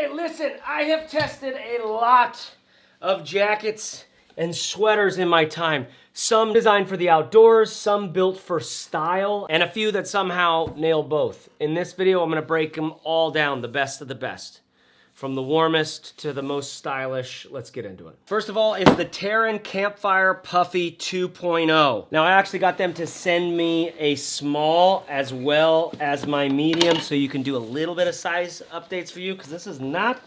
Okay, listen, I have tested a lot of jackets and sweaters in my time. Some designed for the outdoors, some built for style, and a few that somehow nail both. In this video, I'm gonna break them all down, the best of the best. From the warmest to the most stylish, let's get into it. First of all, it's the Terran Campfire Puffy 2.0. Now, I actually got them to send me a small as well as my medium, so you can do a little bit of size updates for you, because this is not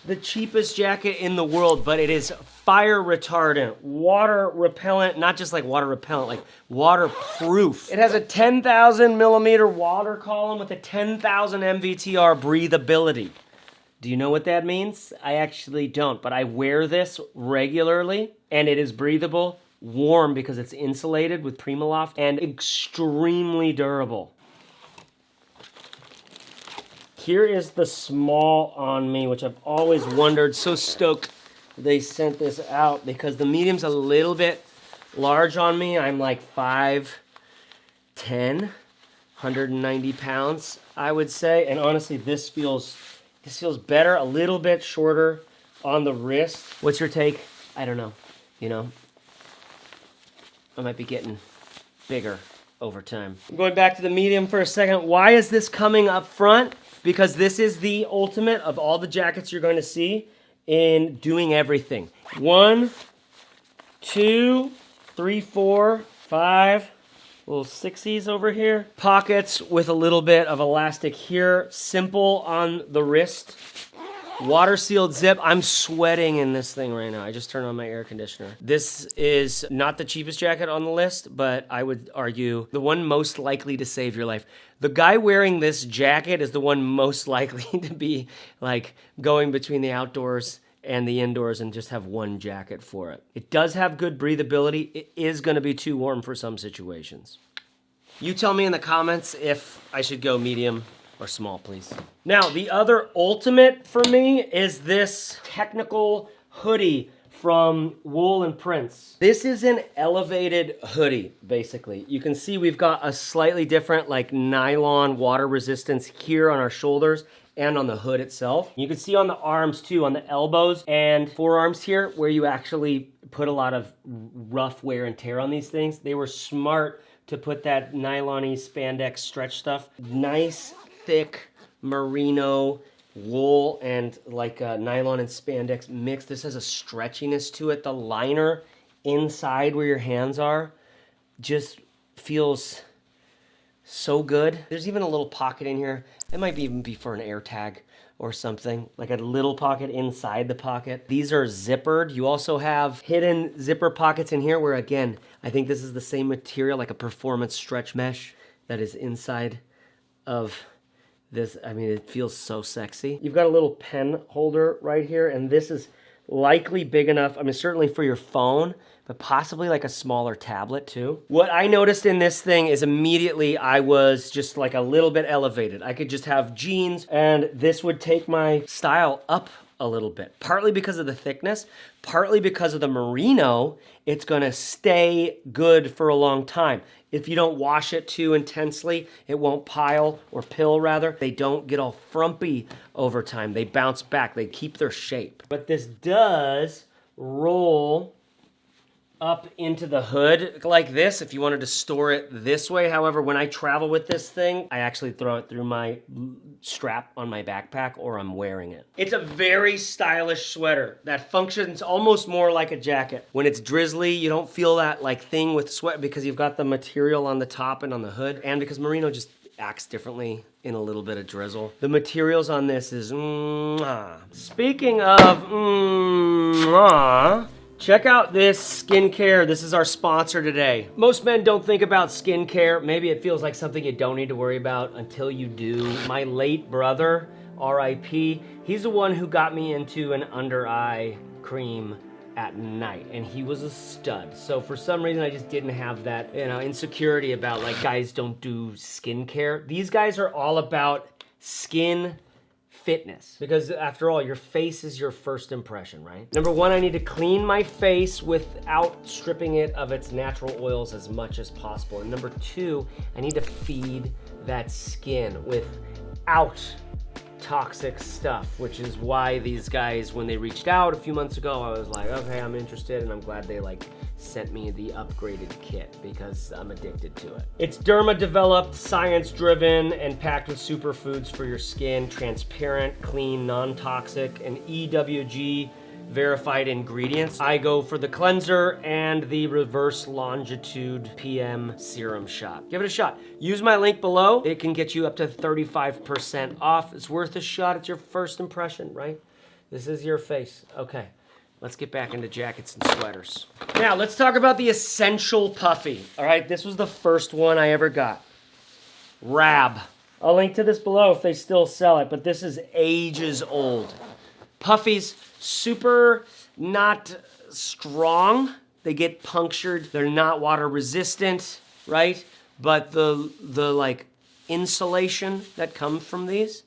the cheapest jacket in the world, but it is fire retardant, water repellent, not just like water repellent, like waterproof. It has a 10,000 millimeter water column with a 10,000 MVTR breathability. Do you know what that means? I actually don't, but I wear this regularly, and it is breathable, warm because it's insulated with Primaloft, and extremely durable. Here is the small on me, which I've always wondered. So stoked they sent this out because the medium's a little bit large on me. I'm like 5'10", 190 pounds, I would say. And honestly, this feels better, a little bit shorter on the wrist. What's your take? I don't know. You know, I might be getting bigger over time. Going back to the medium for a second. Why is this coming up front? Because this is the ultimate of all the jackets you're going to see in doing everything. 1, 2, 3, 4, 5. Little sixies over here. Pockets with a little bit of elastic here. Simple on the wrist. Water sealed zip. I'm sweating in this thing right now. I just turned on my air conditioner. This is not the cheapest jacket on the list, but I would argue the one most likely to save your life. The guy wearing this jacket is the one most likely to be like going between the outdoors and the indoors and just have one jacket for it. It does have good breathability. It is going to be too warm for some situations. You tell me in the comments if I should go medium or small, please. Now, the other ultimate for me is this technical hoodie from Wool and Prince. This is an elevated hoodie, basically. You can see we've got a slightly different like nylon water resistance here on our shoulders and on the hood itself. You can see on the arms too, on the elbows and forearms here, where you actually put a lot of rough wear and tear on these things. They were smart to put that nylon-y spandex stretch stuff. Nice, thick merino wool and like nylon and spandex mix. This has a stretchiness to it. The liner inside where your hands are just feels so good. There's even a little pocket in here. It might even be for an air tag or something, like a little pocket inside the pocket. These are zippered. You also have hidden zipper pockets in here where, again, I think this is the same material, like a performance stretch mesh that is inside of this. I mean, it feels so sexy. You've got a little pen holder right here, and this is likely big enough, I mean, certainly for your phone, but possibly like a smaller tablet too. What I noticed in this thing is immediately I was just like a little bit elevated. I could just have jeans and this would take my style up a little bit. Partly because of the thickness, partly because of the merino, it's gonna stay good for a long time. If you don't wash it too intensely, it won't pile, or pill rather. They don't get all frumpy over time. They bounce back, they keep their shape. But this does roll up into the hood like this if you wanted to store it this way. However, when I travel with this thing, I actually throw it through my strap on my backpack or I'm wearing it. It's a very stylish sweater that functions almost more like a jacket. When it's drizzly, you don't feel that like thing with sweat because you've got the material on the top and on the hood, and because merino just acts differently in a little bit of drizzle. The materials on this is Speaking of check out this skincare. This is our sponsor today. Most men don't think about skincare. Maybe it feels like something you don't need to worry about until you do. My late brother, R.I.P., he's the one who got me into an under eye cream at night, and he was a stud. So for some reason, I just didn't have that, you know, insecurity about like guys don't do skincare. These guys are all about skin fitness, because after all, your face is your first impression, right? Number one, I need to clean my face without stripping it of its natural oils as much as possible. And number two, I need to feed that skin without toxic stuff, which is why these guys, when they reached out a few months ago, I was like, okay, I'm interested, and I'm glad they like sent me the upgraded kit because I'm addicted to it. It's derma developed, science driven, and packed with superfoods for your skin, transparent, clean, non-toxic, and EWG verified ingredients. I go for the cleanser and the reverse longitude PM serum shot. Give it a shot. Use my link below. It can get you up to 35% off. It's worth a shot. It's your first impression, right? This is your face. Okay, let's get back into jackets and sweaters. Now, let's talk about the Essential Puffy. All right, this was the first one I ever got. Rab. I'll link to this below if they still sell it, but this is ages old. Puffies, super not strong. They get punctured. They're not water resistant, right? But the like insulation that comes from these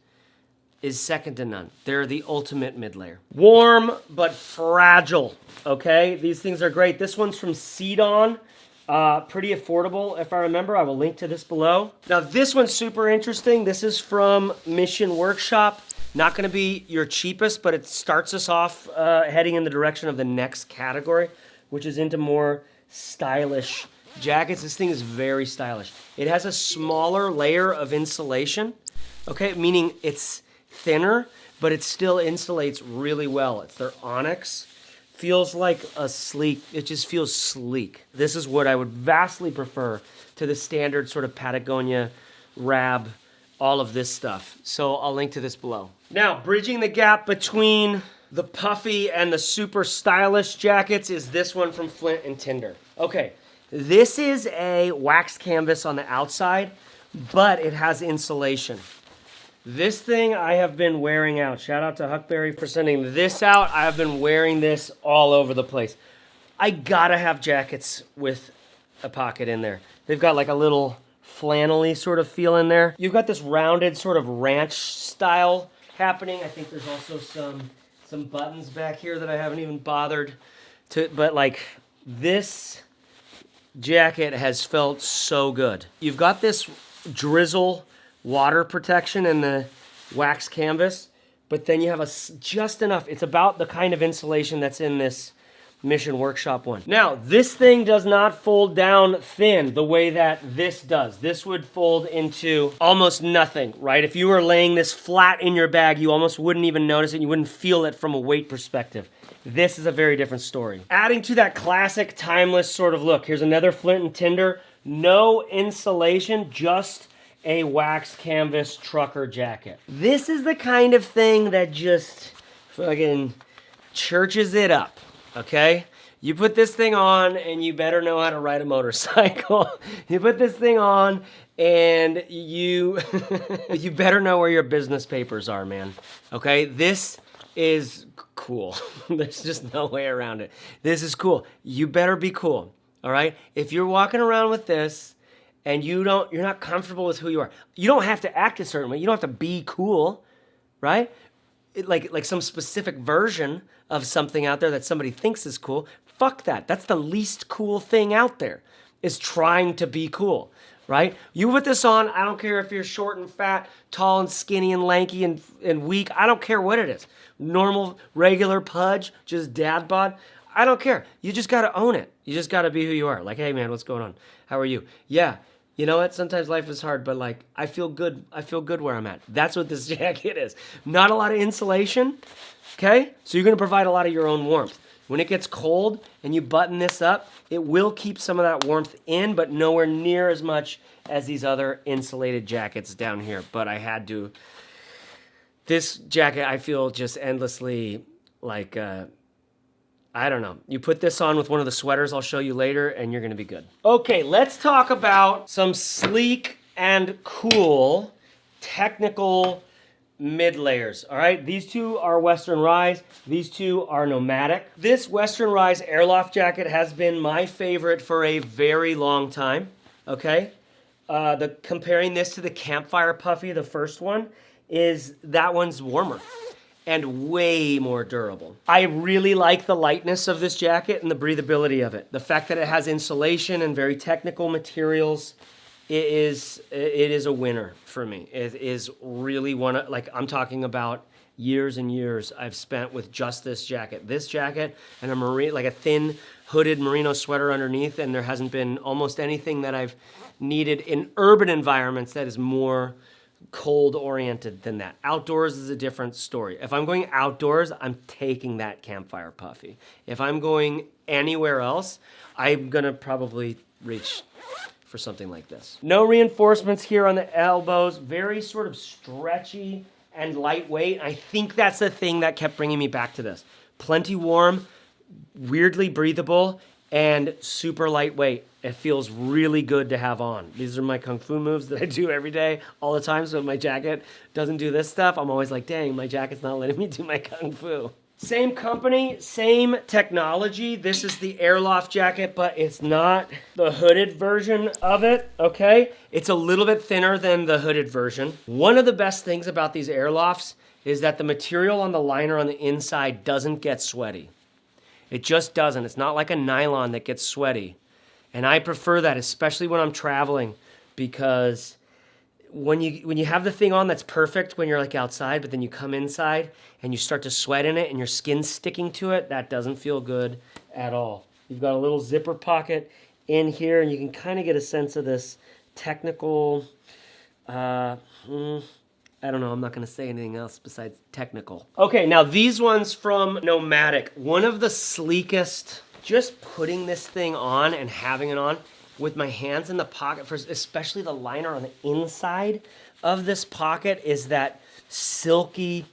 is second to none. They're the ultimate mid layer. Warm but fragile, okay? These things are great. This one's from Seed-On. Pretty affordable, if I remember. I will link to this below. Now, this one's super interesting. This is from Mission Workshop. Not gonna be your cheapest, but it starts us off heading in the direction of the next category, which is into more stylish jackets. This thing is very stylish. It has a smaller layer of insulation, okay? Meaning it's thinner, but it still insulates really well. It's their Onyx. Feels like a sleek, it just feels sleek. This is what I would vastly prefer to the standard sort of Patagonia, Rab, all of this stuff. So I'll link to this below. Now, bridging the gap between the puffy and the super stylish jackets is this one from Flint and Tinder. Okay, this is a wax canvas on the outside, but it has insulation. This thing I have been wearing out. Shout out to Huckberry for sending this out. I have been wearing this all over the place. I gotta have jackets with a pocket in there. They've got like a little flannel-y sort of feel in there. You've got this rounded sort of ranch style happening. I think there's also some buttons back here that I haven't even bothered to, but like this jacket has felt so good. You've got this DRIZZLE water protection in the wax canvas, but then you have just enough. It's about the kind of insulation that's in this Mission Workshop one. Now, this thing does not fold down thin the way that this does. This would fold into almost nothing, right? If you were laying this flat in your bag, you almost wouldn't even notice it. You wouldn't feel it from a weight perspective. This is a very different story. Adding to that classic, timeless sort of look, here's another Flint and Tinder. No insulation, just a wax canvas trucker jacket. This is the kind of thing that just fucking churches it up. Okay? You put this thing on and you better know how to ride a motorcycle. You put this thing on and you you better know where your business papers are, man. Okay? This is cool. There's just no way around it. This is cool. You better be cool. All right? If you're walking around with this and you're not comfortable with who you are, you don't have to act a certain way. You don't have to be cool, right? Like some specific version of something out there that somebody thinks is cool. Fuck that. That's the least cool thing out there, is trying to be cool, right? You put this on, I don't care if you're short and fat, tall and skinny and lanky and weak. I don't care what it is. Normal, regular pudge, just dad bod. I don't care. You just got to own it. You just got to be who you are. Like, hey man, what's going on? How are you? Yeah. You know what? Sometimes life is hard, but like, I feel good. I feel good where I'm at. That's what this jacket is. Not a lot of insulation, okay? So you're gonna provide a lot of your own warmth. When it gets cold and you button this up, it will keep some of that warmth in, but nowhere near as much as these other insulated jackets down here. But I had to. This jacket, I feel just endlessly like, I don't know. You put this on with one of the sweaters I'll show you later, and you're gonna be good. Okay, let's talk about some sleek and cool technical mid layers, all right? These two are Western Rise. These two are Nomadic. This Western Rise Airloft jacket has been my favorite for a very long time, okay? Comparing this to the Campfire Puffy, the first one, is that one's warmer and way more durable. I really like the lightness of this jacket and the breathability of it. The fact that it has insulation and very technical materials it is a winner for me. It is really one of, like, I'm talking about years and years I've spent with just this jacket. This jacket and a like a thin hooded merino sweater underneath, and there hasn't been almost anything that I've needed in urban environments that is more cold oriented than that. Outdoors is a different story. If I'm going outdoors, I'm taking that campfire puffy. If I'm going anywhere else, I'm gonna probably reach for something like this. No reinforcements here on the elbows, very sort of stretchy and lightweight. I think that's the thing that kept bringing me back to this. Plenty warm, weirdly breathable, and super lightweight. It feels really good to have on. These are my Kung Fu moves that I do every day, all the time. So if my jacket doesn't do this stuff, I'm always like, dang, my jacket's not letting me do my Kung Fu. Same company, same technology. This is the Airloft jacket, but it's not the hooded version of it, okay? It's a little bit thinner than the hooded version. One of the best things about these Airlofts is that the material on the liner on the inside doesn't get sweaty. It just doesn't. It's not like a nylon that gets sweaty. And I prefer that, especially when I'm traveling, because when you have the thing on that's perfect when you're like outside, but then you come inside and you start to sweat in it and your skin's sticking to it, that doesn't feel good at all. You've got a little zipper pocket in here, and you can kind of get a sense of this technical, I don't know, I'm not going to say anything else besides technical. Okay, now these ones from Nomadic. One of the sleekest, just putting this thing on and having it on with my hands in the pocket, for especially the liner on the inside of this pocket, is that silky,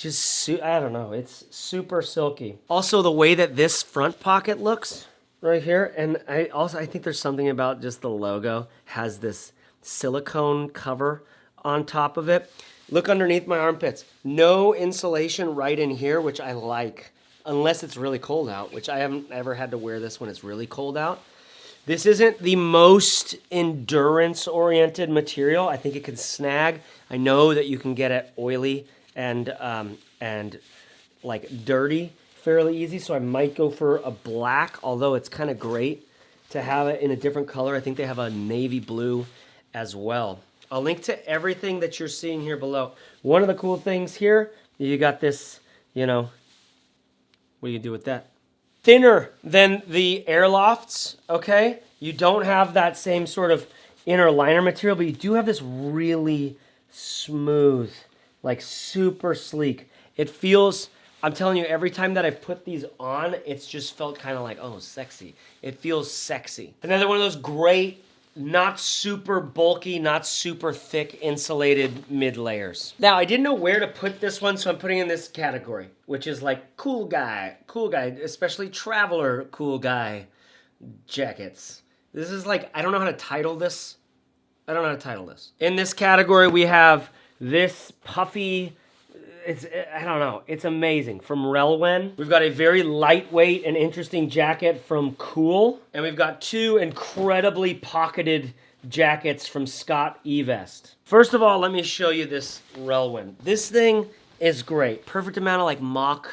I don't know, it's super silky. Also, the way that this front pocket looks right here, and I think there's something about just the logo has this silicone cover on top of it. Look underneath my armpits. No insulation right in here, which I like, unless it's really cold out, which I haven't ever had to wear this when it's really cold out. This isn't the most endurance-oriented material. I think it can snag. I know that you can get it oily and like dirty fairly easy, so I might go for a black, although it's kind of great to have it in a different color. I think they have a navy blue as well. I'll link to everything that you're seeing here below. One of the cool things here, you got this, you know, what do you do with that? Thinner than the Airlofts, okay? You don't have that same sort of inner liner material, but you do have this really smooth, like super sleek. It feels, I'm telling you, every time that I've put these on, it's just felt kind of like, oh, sexy. It feels sexy. Another one of those great, not super bulky, not super thick insulated mid layers. Now, I didn't know where to put this one, so I'm putting in this category, which is like cool guy, especially traveler cool guy jackets. This is like, I don't know how to title this. In this category, we have this puffy, I don't know, it's amazing, from Relwen. We've got a very lightweight and interesting jacket from Cool, and we've got two incredibly pocketed jackets from Scott eVest. First of all, let me show you this Relwen. This thing is great. Perfect amount of like mock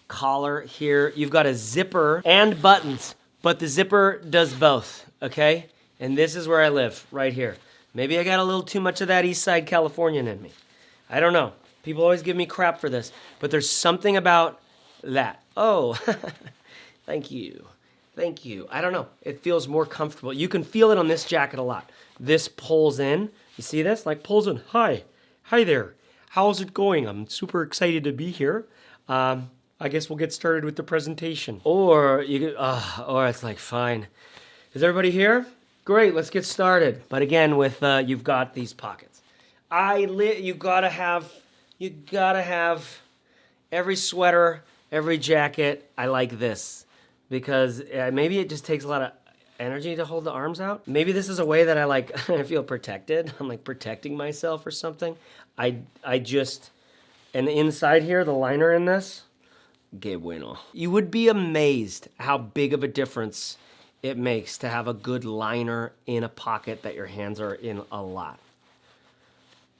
collar here. You've got a zipper and buttons, but the zipper does both, okay? And this is where I live, right here. Maybe I got a little too much of that East Side Californian in me. I don't know. People always give me crap for this, but there's something about that. Oh, thank you. Thank you. I don't know. It feels more comfortable. You can feel it on this jacket a lot. This pulls in. You see this? Like pulls in. Hi. Hi there. How's it going? I'm super excited to be here. I guess we'll get started with the presentation. Or it's like, fine. Is everybody here? Great, let's get started. But again, with you've got these pockets. You gotta have every sweater, every jacket. I like this because maybe it just takes a lot of energy to hold the arms out. Maybe this is a way that I feel protected. I'm like protecting myself or something. And the inside here, the liner in this, que bueno. You would be amazed how big of a difference it makes to have a good liner in a pocket that your hands are in a lot.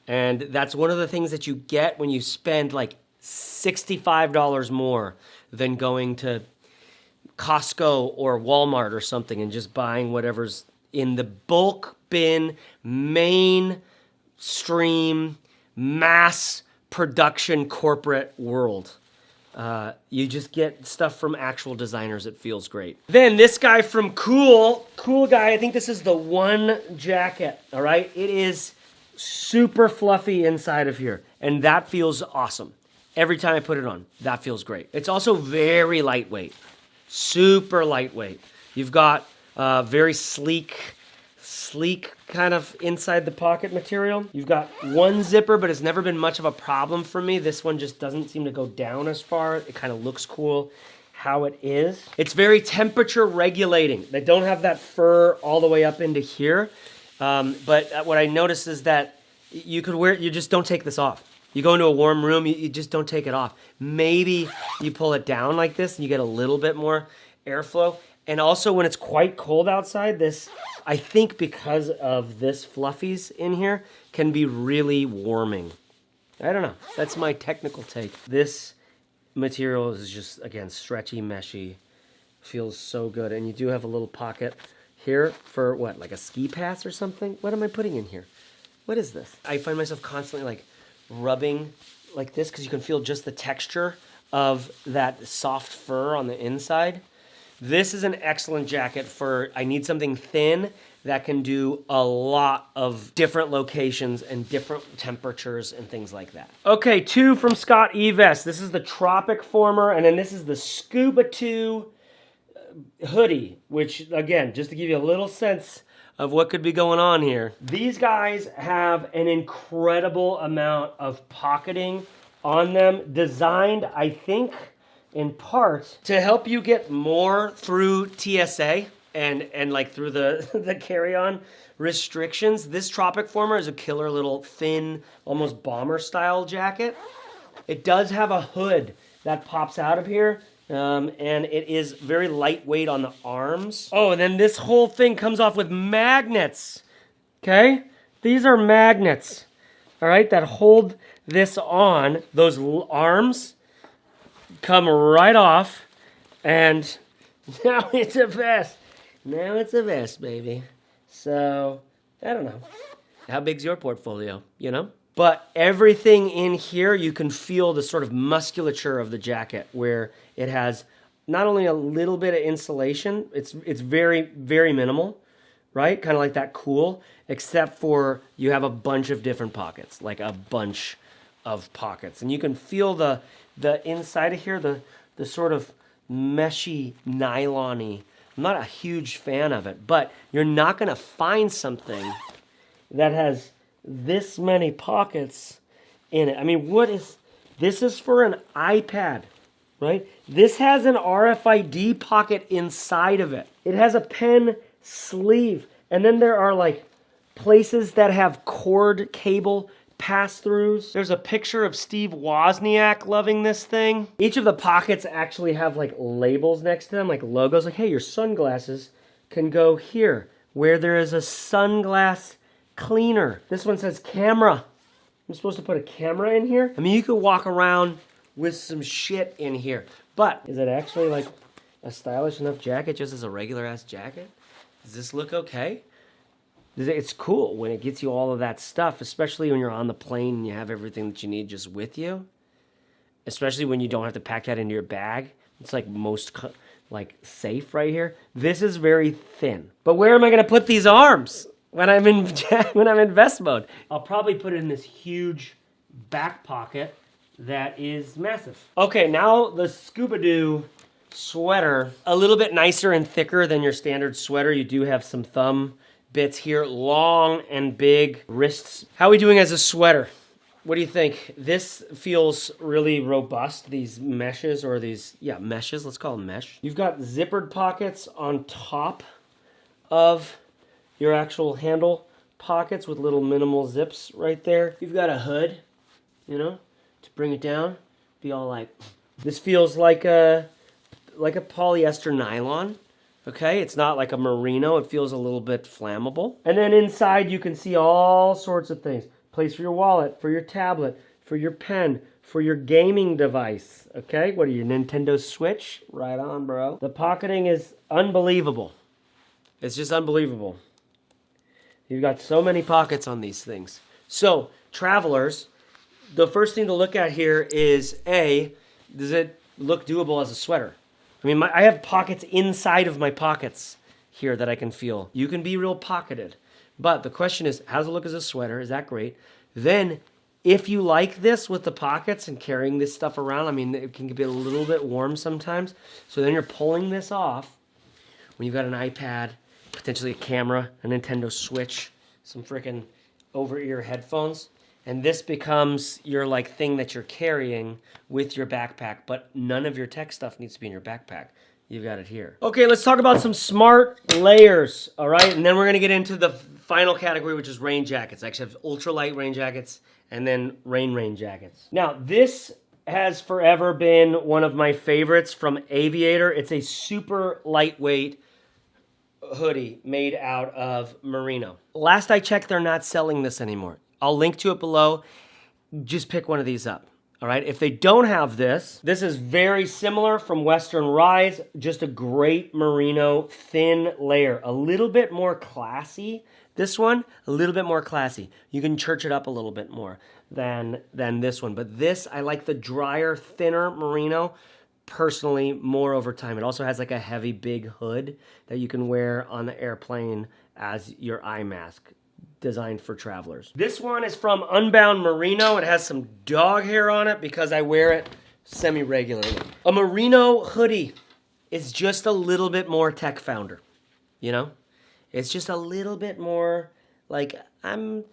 And that's one of the things that you get when you spend like $65 more than going to Costco or Walmart or something and just buying whatever's in the bulk been mainstream, mass production corporate world. You just get stuff from actual designers. It feels great. Then this guy from COOLGUY, I think this is the one jacket, all right? It is super fluffy inside of here, and that feels awesome. Every time I put it on, that feels great. It's also very lightweight, super lightweight. You've got very sleek kind of inside the pocket material. You've got one zipper, but it's never been much of a problem for me. This one just doesn't seem to go down as far. It kind of looks cool how it is. It's very temperature regulating. They don't have that fur all the way up into here. But what I noticed is that you could wear it, you just don't take this off. You go into a warm room, you just don't take it off. Maybe you pull it down like this and you get a little bit more airflow. And also when it's quite cold outside, this, I think because of this fluffies in here, can be really warming. I don't know. That's my technical take. This material is just, again, stretchy, meshy. Feels so good. And you do have a little pocket here for what, like a ski pass or something? What am I putting in here? What is this? I find myself constantly like rubbing like this because you can feel just the texture of that soft fur on the inside. This is an excellent jacket for, I need something thin that can do a lot of different locations and different temperatures and things like that. Okay, 2 from Scott Evest. This is the Tropic Former, and then this is the Scuba 2 hoodie, which, again, just to give you a little sense of what could be going on here. These guys have an incredible amount of pocketing on them, designed, I think, in part to help you get more through TSA and like through the carry-on restrictions. This Tropic Former is a killer little thin, almost bomber style jacket. It does have a hood that pops out of here, and it is very lightweight on the arms. Oh, and then this whole thing comes off with magnets, okay? These are magnets, all right, that hold this on. Those arms come right off, and now it's a vest. Now it's a vest, baby. So, I don't know. How big's your portfolio, you know? But everything in here, you can feel the sort of musculature of the jacket, where it has not only a little bit of insulation, it's very, very minimal, right? Kind of like that cool, except for you have a bunch of different pockets, like a bunch of pockets. And you can feel the inside of here, the sort of meshy, nylon-y. I'm not a huge fan of it, but you're not going to find something that has this many pockets in it. I mean, this is for an iPad, right? This has an RFID pocket inside of it. It has a pen sleeve, and then there are like places that have cord cable pass-throughs. There's a picture of Steve Wozniak loving this thing. Each of the pockets actually have like labels next to them, like logos, like, hey, your sunglasses can go here, where there is a sunglass cleaner. This one says camera. I'm supposed to put a camera in here? I mean, you could walk around with some shit in here, but is it actually like a stylish enough jacket just as a regular ass jacket? Does this look okay? It's cool when it gets you all of that stuff, especially when you're on the plane and you have everything that you need just with you. Especially when you don't have to pack that into your bag. It's like most safe right here. This is very thin. But where am I going to put these arms when I'm in vest mode? I'll probably put it in this huge back pocket that is massive. Okay, now the Scuba Doo sweater, a little bit nicer and thicker than your standard sweater. You do have some thumb bits here, long and big wrists. How are we doing as a sweater? What do you think? This feels really robust, these meshes, or these, yeah, meshes, let's call them mesh. You've got zippered pockets on top of your actual handle pockets with little minimal zips right there. You've got a hood, you know, to bring it down. Be all like, this feels like a polyester nylon. Okay, it's not like a merino. It feels a little bit flammable. And then inside you can see all sorts of things. Place for your wallet, for your tablet, for your pen, for your gaming device. Okay, what are you, Nintendo Switch? Right on, bro. The pocketing is unbelievable. It's just unbelievable. You've got so many pockets on these things. So, travelers, the first thing to look at here is A, does it look doable as a sweater? I mean, I have pockets inside of my pockets here that I can feel. You can be real pocketed. But the question is, how does it look as a sweater? Is that great? Then, if you like this with the pockets and carrying this stuff around, I mean, it can be a little bit warm sometimes. So then you're pulling this off when you've got an iPad, potentially a camera, a Nintendo Switch, some freaking over-ear headphones. And this becomes your like thing that you're carrying with your backpack, but none of your tech stuff needs to be in your backpack. You've got it here. Okay, let's talk about some smart layers, all right? And then we're gonna get into the final category, which is rain jackets. I actually have ultralight rain jackets and then rain jackets. Now, this has forever been one of my favorites from Aviator. It's a super lightweight hoodie made out of merino. Last I checked, they're not selling this anymore. I'll link to it below. Just pick one of these up. All right, if they don't have this, this is very similar from Western Rise, just a great merino thin layer, a little bit more classy. This one, a little bit more classy. You can church it up a little bit more than this one. But this, I like the drier, thinner merino, personally, more over time. It also has like a heavy, big hood that you can wear on the airplane as your eye mask, designed for travelers. This one is from Unbound Merino. It has some dog hair on it because I wear it semi-regularly. A merino hoodie is just a little bit more tech founder, you know? It's just a little bit more like, I'm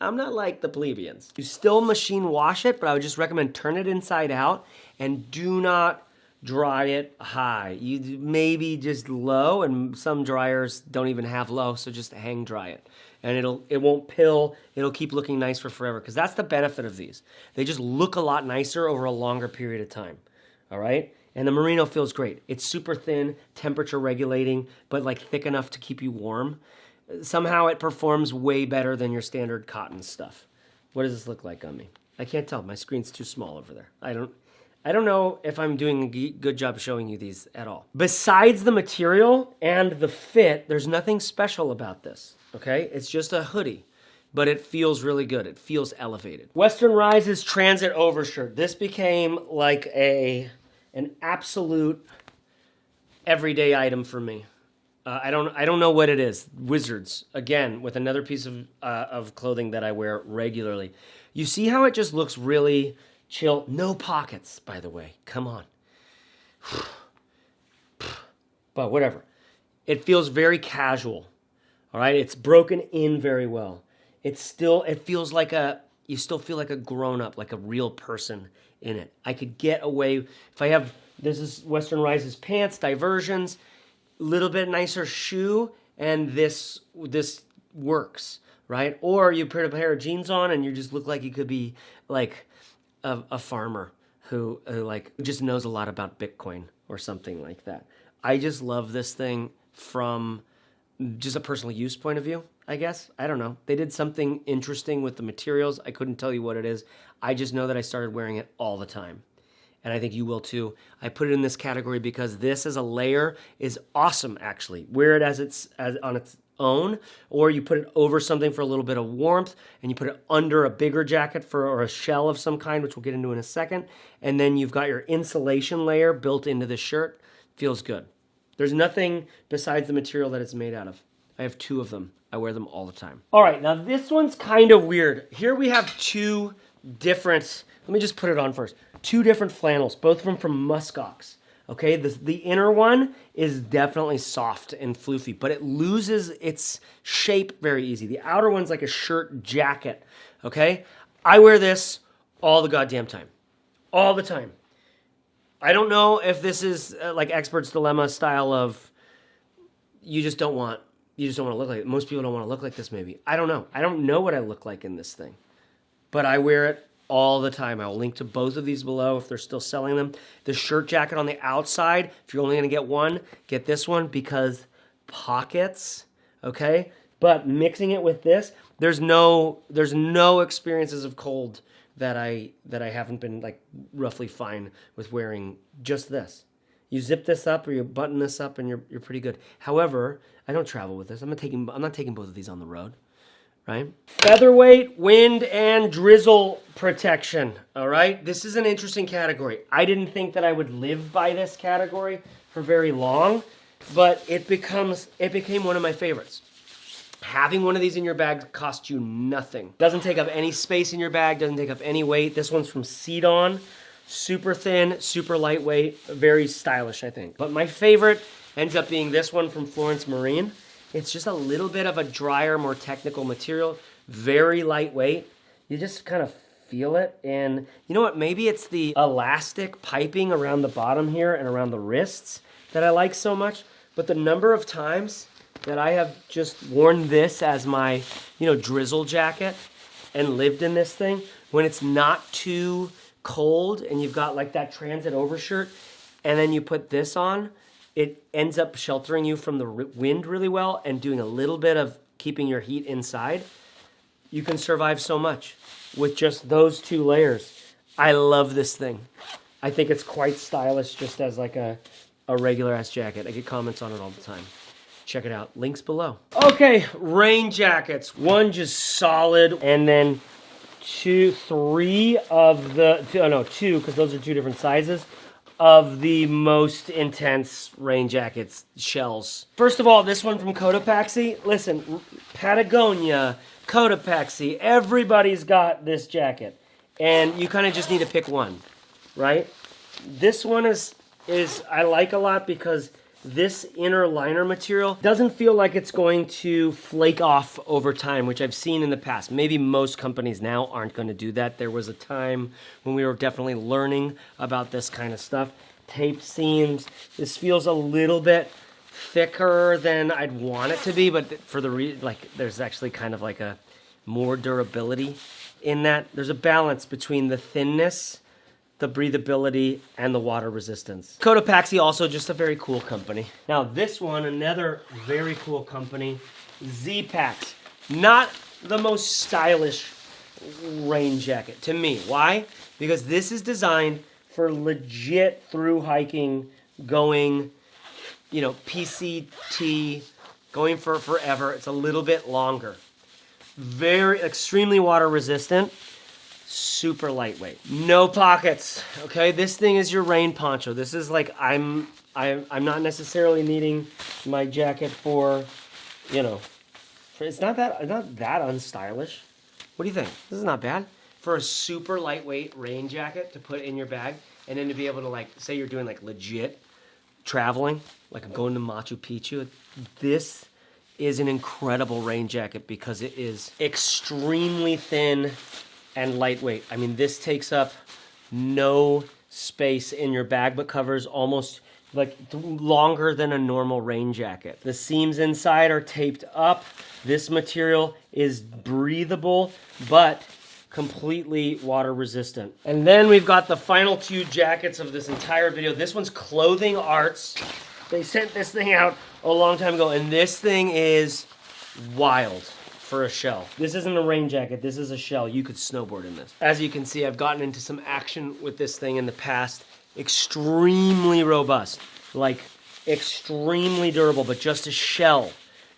not like the plebeians. You still machine wash it, but I would just recommend turn it inside out and do not dry it high. You maybe just low, and some dryers don't even have low, so just hang dry it. And it won't pill, it'll keep looking nice for forever, because that's the benefit of these. They just look a lot nicer over a longer period of time, all right? And the merino feels great. It's super thin, temperature regulating, but like thick enough to keep you warm. Somehow it performs way better than your standard cotton stuff. What does this look like on me? I can't tell, my screen's too small over there. I don't know if I'm doing a good job showing you these at all. Besides the material and the fit, there's nothing special about this, okay? It's just a hoodie, but it feels really good. It feels elevated. Western Rise's Transit Overshirt. This became like an absolute everyday item for me. I don't know what it is. Wizards, again, with another piece of clothing that I wear regularly. You see how it just looks really chill. No pockets, by the way. Come on. But whatever. It feels very casual. All right? It's broken in very well. It feels like you still feel like a grown-up, like a real person in it. I could get away, this is Western Rise's pants, diversions, little bit nicer shoe, and this works, right? Or you put a pair of jeans on and you just look like you could be like a farmer who like just knows a lot about Bitcoin or something like that. I just love this thing from just a personal use point of view, I guess. I don't know. They did something interesting with the materials. I couldn't tell you what it is. I just know that I started wearing it all the time. And I think you will too. I put it in this category because this as a layer is awesome, actually. Wear it as on its own, or you put it over something for a little bit of warmth, and you put it under a bigger jacket or a shell of some kind, which we'll get into in a second. And then you've got your insulation layer built into the shirt. Feels good. There's nothing besides the material that it's made out of. I have 2 of them. I wear them all the time. All right, now this one's kind of weird. Here we have 2 different, let me just put it on first. 2 different flannels, both of them from Muskox. Okay, the inner one is definitely soft and floofy, but it loses its shape very easy. The outer one's like a shirt jacket, okay? I wear this all the goddamn time. All the time. I don't know if this is like Expert's Dilemma style of you just don't want to look like it. Most people don't want to look like this maybe. I don't know. I don't know what I look like in this thing. But I wear it all the time. I will link to both of these below if they're still selling them. The shirt jacket on the outside, if you're only going to get one, get this one because pockets, okay? But mixing it with this, there's no experiences of cold that I haven't been like roughly fine with wearing just this. You zip this up or you button this up and you're pretty good. However, I don't travel with this. I'm not taking both of these on the road, right? Featherweight, wind, and drizzle protection, all right? This is an interesting category. I didn't think that I would live by this category for very long, but it became one of my favorites. Having one of these in your bag costs you nothing. Doesn't take up any space in your bag, doesn't take up any weight. This one's from Seed-On. Super thin, super lightweight, very stylish, I think. But my favorite ends up being this one from Florence Marine. It's just a little bit of a drier, more technical material, very lightweight. You just kind of feel it. And you know what? Maybe it's the elastic piping around the bottom here and around the wrists that I like so much. But the number of times that I have just worn this as my, drizzle jacket and lived in this thing when it's not too cold and you've got like that transit overshirt and then you put this on, it ends up sheltering you from the wind really well and doing a little bit of keeping your heat inside. You can survive so much with just those 2 layers. I love this thing. I think it's quite stylish just as like a regular ass jacket. I get comments on it all the time. Check it out. Links below. Okay, rain jackets. One just solid, and then two, because those are 2 different sizes, of the most intense rain jackets, shells. First of all, this one from Cotopaxi. Listen, Patagonia, Cotopaxi, everybody's got this jacket. And you kind of just need to pick one, right? This one is I like a lot because this inner liner material doesn't feel like it's going to flake off over time, which I've seen in the past. Maybe most companies now aren't going to do that. There was a time when we were definitely learning about this kind of stuff. Tape seams. This feels a little bit thicker than I'd want it to be, but for there's actually kind of like a more durability in that. There's a balance between the thinness, the breathability, and the water resistance. Cotopaxi, also just a very cool company. Now this one, another very cool company, Z-Packs. Not the most stylish rain jacket to me. Why? Because this is designed for legit through hiking, going, PCT, going for forever. It's a little bit longer. Very extremely water resistant. Super lightweight. No pockets. Okay, this thing is your rain poncho. This is like I'm not necessarily needing my jacket for, it's not that unstylish. What do you think? This is not bad for a super lightweight rain jacket to put in your bag, and then to be able to say you're doing legit traveling, like going to Machu Picchu. This is an incredible rain jacket because it is extremely thin and lightweight. I mean, this takes up no space in your bag, but covers almost longer than a normal rain jacket. The seams inside are taped up. This material is breathable, but completely water resistant. And then we've got the final 2 jackets of this entire video. This one's Clothing Arts. They sent this thing out a long time ago, and this thing is wild. For a shell. This isn't a rain jacket, this is a shell. You could snowboard in this. As you can see, I've gotten into some action with this thing in the past. Extremely robust, extremely durable, but just a shell.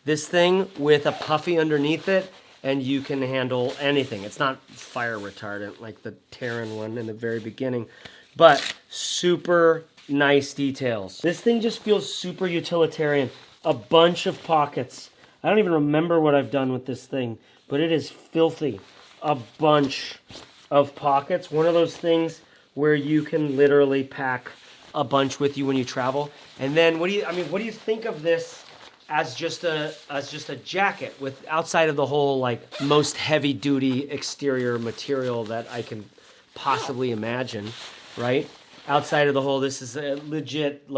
This thing with a puffy underneath it, and you can handle anything. It's not fire retardant like the Terran one in the very beginning, but super nice details. This thing just feels super utilitarian. A bunch of pockets. I don't even remember what I've done with this thing, but it is filthy. A bunch of pockets. One of those things where you can literally pack a bunch with you when you travel. And then what do you think of this as just a jacket with outside of the whole most heavy duty exterior material that I can possibly imagine, right? Outside of the whole, this is a legit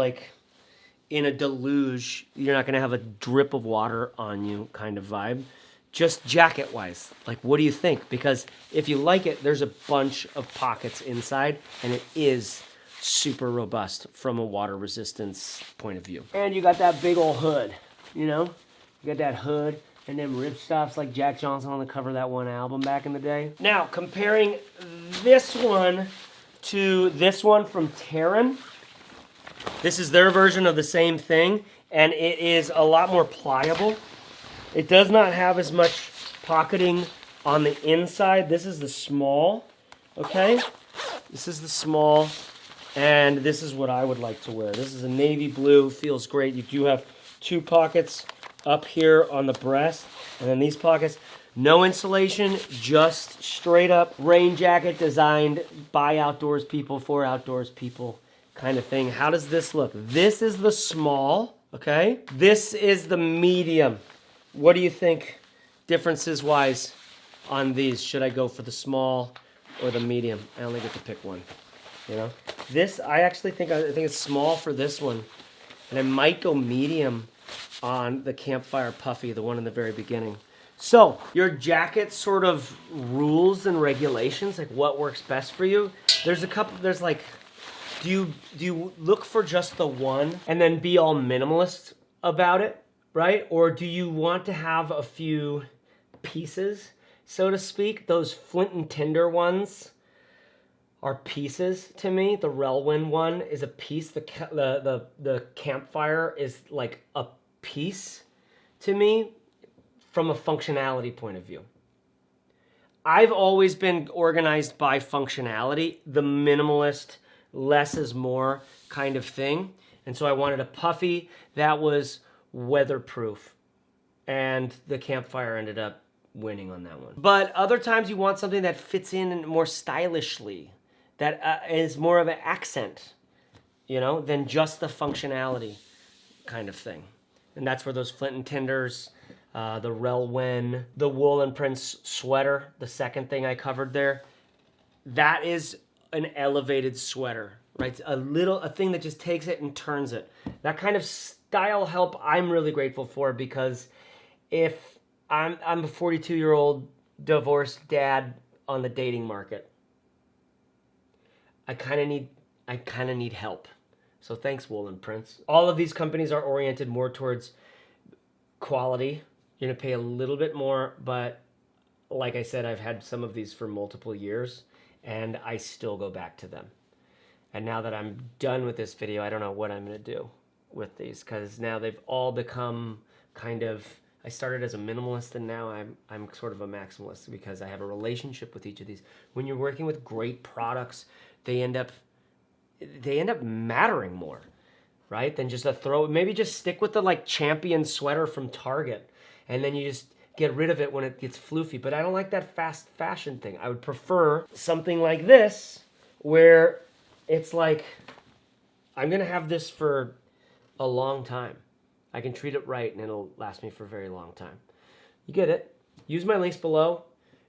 in a deluge, you're not going to have a drip of water on you kind of vibe. Just jacket-wise, what do you think? Because if you like it, there's a bunch of pockets inside, and it is super robust from a water resistance point of view. And you got that big old hood, You got that hood and them ripstops like Jack Johnson on the cover of that one album back in the day. Now, comparing this one to this one from Terran, This is their version of the same thing, and it is a lot more pliable. It does not have as much pocketing on the inside. This is the small, okay? This is the small, and this is what I would like to wear. This is a navy blue, feels great. You do have 2 pockets up here on the breast, and then these pockets. No insulation, just straight up rain jacket designed by outdoors people for outdoors people kind of thing. How does this look? This is the small, okay? This is the medium. What do you think differences wise on these? Should I go for the small or the medium? I only get to pick one, you know? This, I actually think it's small for this one, and I might go medium on the Campfire Puffy, the one in the very beginning. So, your jacket sort of rules and regulations, like what works best for you. There's a couple, there's like, do you look for just the one and then be all minimalist about it, right? Or do you want to have a few pieces, so to speak? Those flint and tinder ones are pieces to me. The Relwyn one is a piece. The Campfire is like a piece to me from a functionality point of view. I've always been organized by functionality, the minimalist, less is more kind of thing. And so I wanted a puffy that was weatherproof. And the Campfire ended up winning on that one. But other times you want something that fits in more stylishly, that is more of an accent, you know, than just the functionality kind of thing. And that's where those Flint and Tinders, the Relwyn, the Wool and Prince sweater, the second thing I covered there, that is an elevated sweater, right? A thing that just takes it and turns it. That kind of style help I'm really grateful for, because if I'm a 42-year-old divorced dad on the dating market, I kind of need help. So thanks, Wool and Prince. All of these companies are oriented more towards quality. You're gonna pay a little bit more, but like I said, I've had some of these for multiple years, and I still go back to them. And now that I'm done with this video, I don't know what I'm gonna do with these, because now they've all become kind of, I started as a minimalist and now I'm sort of a maximalist, because I have a relationship with each of these. When you're working with great products, they end up mattering more, right? Than just a throw. Maybe just stick with the like Champion sweater from Target, and then you just get rid of it when it gets floofy. But I don't like that fast fashion thing. I would prefer something like this, where it's like, I'm gonna have this for a long time. I can treat it right and it'll last me for a very long time. You get it? Use my links below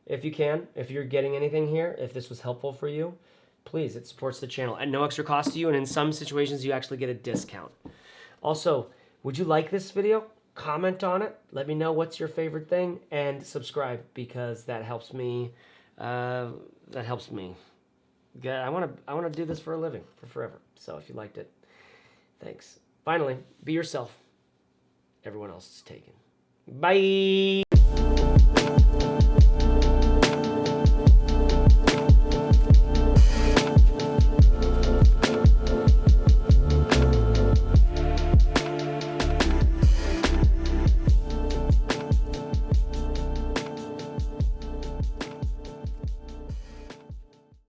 if you can. If you're getting anything here, if this was helpful for you, please, it supports the channel at no extra cost to you, and in some situations you actually get a discount. Also, would you like this video? Comment on it. Let me know what's your favorite thing, and subscribe, because that helps me. I want to do this for a living, for forever. So if you liked it, thanks. Finally, be yourself. Everyone else is taken. Bye.